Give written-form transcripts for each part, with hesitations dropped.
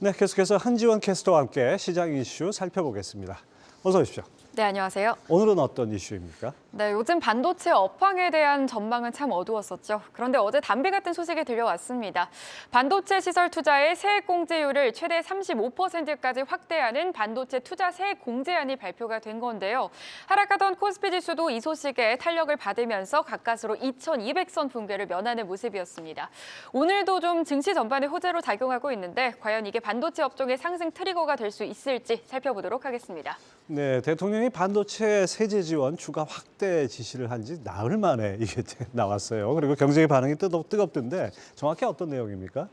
네, 계속해서 한지원 캐스터와 함께 시장 이슈 살펴보겠습니다. 어서 오십시오. 네, 안녕하세요. 오늘은 어떤 이슈입니까? 네, 요즘 반도체 업황에 대한 전망은 참 어두웠었죠. 그런데 어제 담비 같은 소식이 들려왔습니다. 반도체 시설 투자의 세액 공제율을 최대 35%까지 확대하는 반도체 투자 세액 공제안이 발표가 된 건데요. 하락하던 코스피 지수도 이 소식에 탄력을 받으면서 가까스로 2,200선 붕괴를 면하는 모습이었습니다. 오늘도 좀 증시 전반에 호재로 작용하고 있는데 과연 이게 반도체 업종의 상승 트리거가 될 수 있을지 살펴보도록 하겠습니다. 네, 대통령이 반도체 세제 지원 추가 확대 지시를 한 지 나흘 만에 이게 나왔어요. 그리고 경쟁의 반응이 뜨겁던데 정확히 어떤 내용입니까?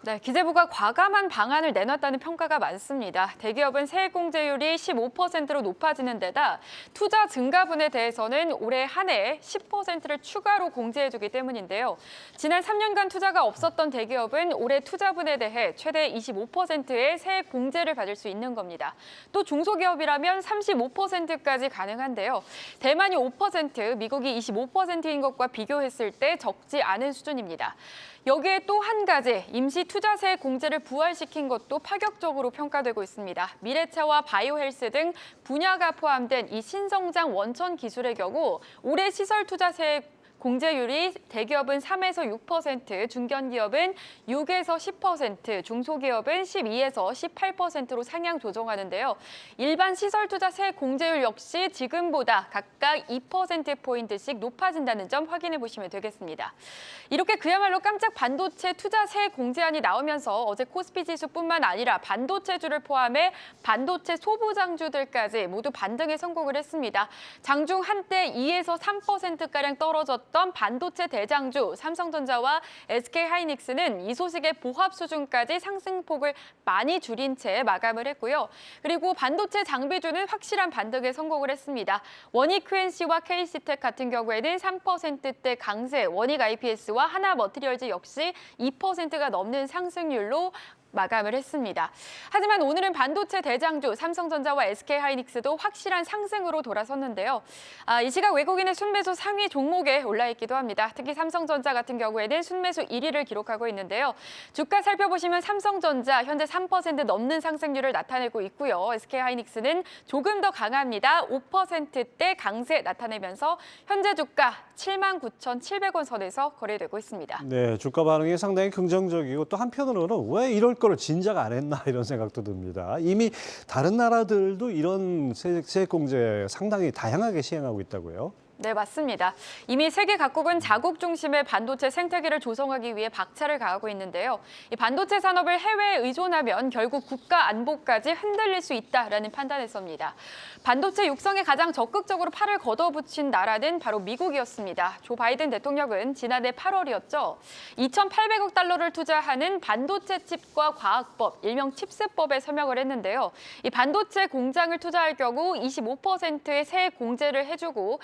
네, 기재부가 과감한 방안을 내놨다는 평가가 많습니다. 대기업은 세액 공제율이 15%로 높아지는 데다 투자 증가분에 대해서는 올해 한 해 10%를 추가로 공제해주기 때문인데요. 지난 3년간 투자가 없었던 대기업은 올해 투자분에 대해 최대 25%의 세액 공제를 받을 수 있는 겁니다. 또 중소기업이라면 35%까지 가능한데요. 대만이 5%, 미국이 25%인 것과 비교했을 때 적지 않은 수준입니다. 여기에 또 한 가지 임시 투자세 공제를 부활시킨 것도 파격적으로 평가되고 있습니다. 미래차와 바이오헬스 등 분야가 포함된 이 신성장 원천 기술의 경우 올해 시설 투자세 공제율이 대기업은 3에서 6%, 중견기업은 6에서 10%, 중소기업은 12에서 18%로 상향 조정하는데요. 일반 시설 투자 세액 공제율 역시 지금보다 각각 2%포인트씩 높아진다는 점 확인해 보시면 되겠습니다. 이렇게 그야말로 깜짝 반도체 투자 세액 공제안이 나오면서 어제 코스피 지수뿐만 아니라 반도체주를 포함해 반도체 소부장주들까지 모두 반등에 성공을 했습니다. 장중 한때 2에서 3%가량 떨어졌던 반도체 대장주 삼성전자와 SK하이닉스는 이 소식에 보합 수준까지 상승폭을 많이 줄인 채 마감을 했고요. 그리고 반도체 장비주는 확실한 반등에 성공을 했습니다. 원익 QNC와 KC텍 같은 경우에는 3%대 강세, 원익 IPS와 하나머티리얼즈 역시 2%가 넘는 상승률로 마감을 했습니다. 하지만 오늘은 반도체 대장주 삼성전자와 SK하이닉스도 확실한 상승으로 돌아섰는데요. 이 시각 외국인의 순매수 상위 종목에 올라 있기도 합니다. 특히 삼성전자 같은 경우에는 순매수 1위를 기록하고 있는데요. 주가 살펴보시면 삼성전자 현재 3% 넘는 상승률을 나타내고 있고요. SK하이닉스는 조금 더 강합니다. 5%대 강세 나타내면서 현재 주가 79,700원 선에서 거래되고 있습니다. 네, 주가 반응이 상당히 긍정적이고 또 한편으로는 왜 이럴 거를 진작 안 했나 이런 생각도 듭니다. 이미 다른 나라들도 이런 세액 공제 상당히 다양하게 시행하고 있다고요. 네, 맞습니다. 이미 세계 각국은 자국 중심의 반도체 생태계를 조성하기 위해 박차를 가하고 있는데요. 이 반도체 산업을 해외에 의존하면 결국 국가 안보까지 흔들릴 수 있다라는 판단에서입니다. 반도체 육성에 가장 적극적으로 팔을 걷어붙인 나라는 바로 미국이었습니다. 조 바이든 대통령은 지난해 8월이었죠. 2,800억 달러를 투자하는 반도체 칩과 과학법, 일명 칩스법에 서명을 했는데요. 이 반도체 공장을 투자할 경우 25%의 세액 공제를 해주고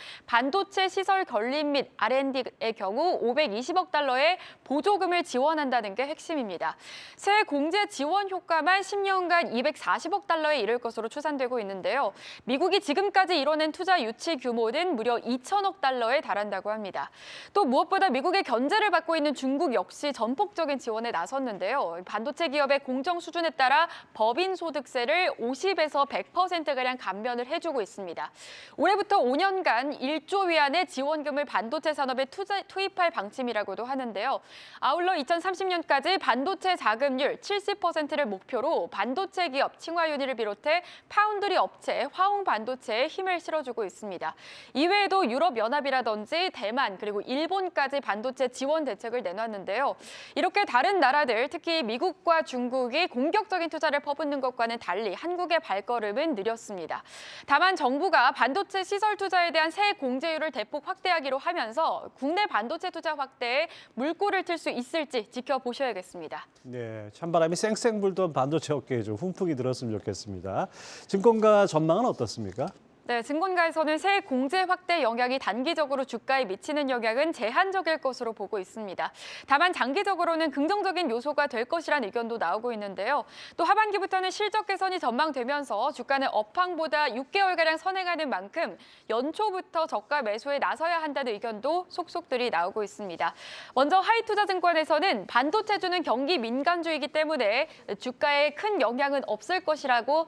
반도체 시설 건립 및 R&D의 경우 520억 달러의 보조금을 지원한다는 게 핵심입니다. 세액 공제 지원 효과만 10년간 240억 달러에 이를 것으로 추산되고 있는데요. 미국이 지금까지 이뤄낸 투자 유치 규모는 무려 2천억 달러에 달한다고 합니다. 또 무엇보다 미국의 견제를 받고 있는 중국 역시 전폭적인 지원에 나섰는데요. 반도체 기업의 공정 수준에 따라 법인 소득세를 50에서 100%가량 감면을 해주고 있습니다. 올해부터 5년간 1조 위안의 지원금을 반도체 산업에 투입할 방침이라고도 하는데요. 아울러 2030년까지 반도체 자금률 70%를 목표로 반도체 기업 칭화유니를 비롯해 파운드리 업체, 화홍 반도체에 힘을 실어주고 있습니다. 이외에도 유럽연합이라든지 대만 그리고 일본까지 반도체 지원 대책을 내놨는데요. 이렇게 다른 나라들, 특히 미국과 중국이 공격적인 투자를 퍼붓는 것과는 달리 한국의 발걸음은 느렸습니다. 다만 정부가 반도체 시설 투자에 대한 세액 공제율을 대폭 확대하기로 하면서 국내 반도체 투자 확대에 물꼬를 틀 수 있을지 지켜보셔야겠습니다. 네, 찬바람이 쌩쌩 불던 반도체 업계에 좀 훈풍이 들었으면 좋겠습니다. 증권가 전망은 어떻습니까? 네, 증권가에서는 세액 공제 확대 영향이 단기적으로 주가에 미치는 영향은 제한적일 것으로 보고 있습니다. 다만 장기적으로는 긍정적인 요소가 될 것이라는 의견도 나오고 있는데요. 또 하반기부터는 실적 개선이 전망되면서 주가는 업황보다 6개월가량 선행하는 만큼 연초부터 저가 매수에 나서야 한다는 의견도 속속들이 나오고 있습니다. 먼저 하이투자증권에서는 반도체주는 경기 민감주이기 때문에 주가에 큰 영향은 없을 것이라고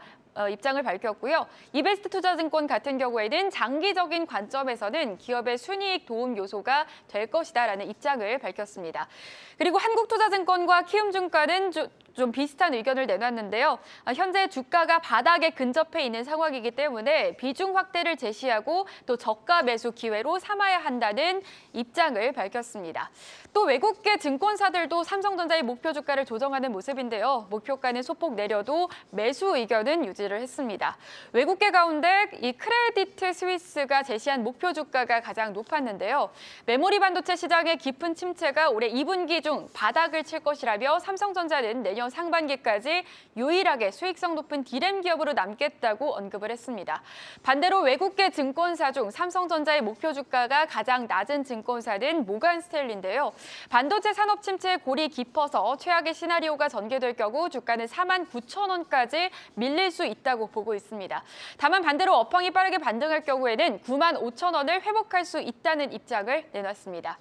입장을 밝혔고요. 이베스트 투자증권 같은 경우에는 장기적인 관점에서는 기업의 순이익 도움 요소가 될 것이다라는 입장을 밝혔습니다. 그리고 한국투자증권과 키움증권은 좀 비슷한 의견을 내놨는데요. 현재 주가가 바닥에 근접해 있는 상황이기 때문에 비중 확대를 제시하고 또 저가 매수 기회로 삼아야 한다는 입장을 밝혔습니다. 또 외국계 증권사들도 삼성전자의 목표 주가를 조정하는 모습인데요. 목표가는 소폭 내려도 매수 의견은 유지를 했습니다. 외국계 가운데 이 크레디트 스위스가 제시한 목표 주가가 가장 높았는데요. 메모리 반도체 시장의 깊은 침체가 올해 2분기 중 바닥을 칠 것이라며 삼성전자는 내년 상반기까지 유일하게 수익성 높은 디램 기업으로 남겠다고 언급을 했습니다. 반대로 외국계 증권사 중 삼성전자의 목표 주가가 가장 낮은 증권사는 모간스탠리인데요. 반도체 산업 침체의 골이 깊어서 최악의 시나리오가 전개될 경우 주가는 49,000원까지 밀릴 수 있다고 보고 있습니다. 다만 반대로 업황이 빠르게 반등할 경우에는 95,000원을 회복할 수 있다는 입장을 내놨습니다.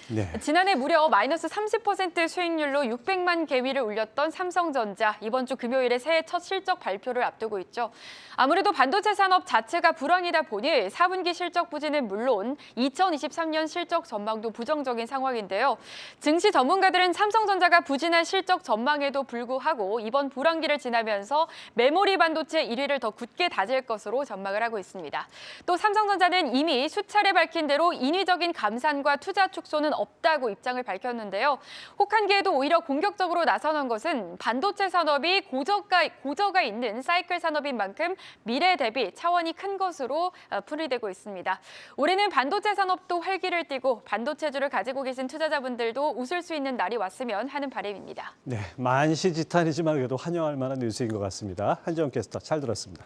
네. 지난해 무려 마이너스 30% 수익률로 600만 개위를 울렸던 삼성전자. 이번 주 금요일에 새해 첫 실적 발표를 앞두고 있죠. 아무래도 반도체 산업 자체가 불황이다 보니 4분기 실적 부진은 물론 2023년 실적 전망도 부정적인 상황인데요. 증시 전문가들은 삼성전자가 부진한 실적 전망에도 불구하고 이번 불황기를 지나면서 메모리 반도체 1위를 더 굳게 다질 것으로 전망을 하고 있습니다. 또 삼성전자는 이미 수차례 밝힌 대로 인위적인 감산과 투자 축소는 없다고 입장을 밝혔는데요. 혹한기에도 오히려 공격적으로 나서는 것은 반도체 산업이 고저가 있는 사이클 산업인 만큼 미래 대비 차원이 큰 것으로 풀이되고 있습니다. 올해는 반도체 산업도 활기를 띠고 반도체주를 가지고 계신 투자자분들도 웃을 수 있는 날이 왔으면 하는 바람입니다. 네, 만시지탄이지만 그래도 환영할 만한 뉴스인 것 같습니다. 한지영 캐스터 잘 들었습니다.